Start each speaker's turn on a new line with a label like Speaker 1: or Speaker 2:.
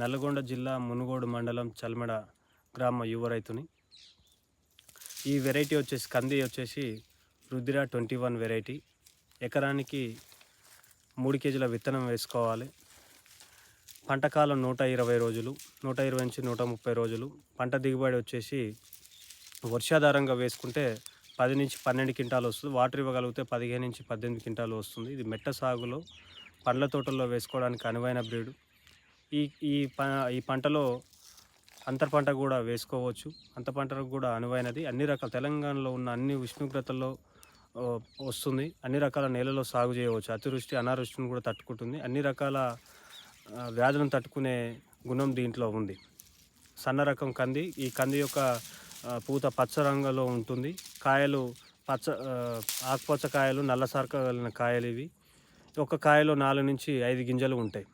Speaker 1: నల్లగొండ జిల్లా మునుగోడు మండలం చల్మెడ గ్రామ యువ రైతుని. ఈ వెరైటీ వచ్చేసి కంది వచ్చేసి రుద్ర 21 వెరైటీ. ఎకరానికి 3 కేజీల విత్తనం వేసుకోవాలి. పంటకాలం 120 రోజులు, 120 నుంచి 130 రోజులు. పంట దిగుబడి వచ్చేసి వర్షాధారంగా వేసుకుంటే 10 నుంచి 12 క్వింటాలు వస్తుంది. వాటర్ ఇవ్వగలిగితే 15 నుంచి 18 క్వింటాలు వస్తుంది. ఇది మెట్ట సాగులో పండ్ల తోటల్లో వేసుకోవడానికి అనువైన బ్రీడు. ఈ ఈ ప ఈ పంటలో అంతర పంట కూడా వేసుకోవచ్చు. అంతర పంటకు కూడా అనువైనది. అన్ని రకాల తెలంగాణలో ఉన్న అన్ని ఉష్ణోగ్రతల్లో వస్తుంది. అన్ని రకాల నేలలో సాగు చేయవచ్చు. అతివృష్టి అనావృష్టిని కూడా తట్టుకుంటుంది. అన్ని రకాల వ్యాధులను తట్టుకునే గుణం దీంట్లో ఉంది. సన్న రకం కంది. ఈ కంది యొక్క పూత పచ్చ రంగులో ఉంటుంది. కాయలు ఆకుపచ్చ కాయలు, నల్ల సారక కలిగిన కాయలు ఇవి. ఒక కాయలో 4 నుంచి 5 గింజలు ఉంటాయి.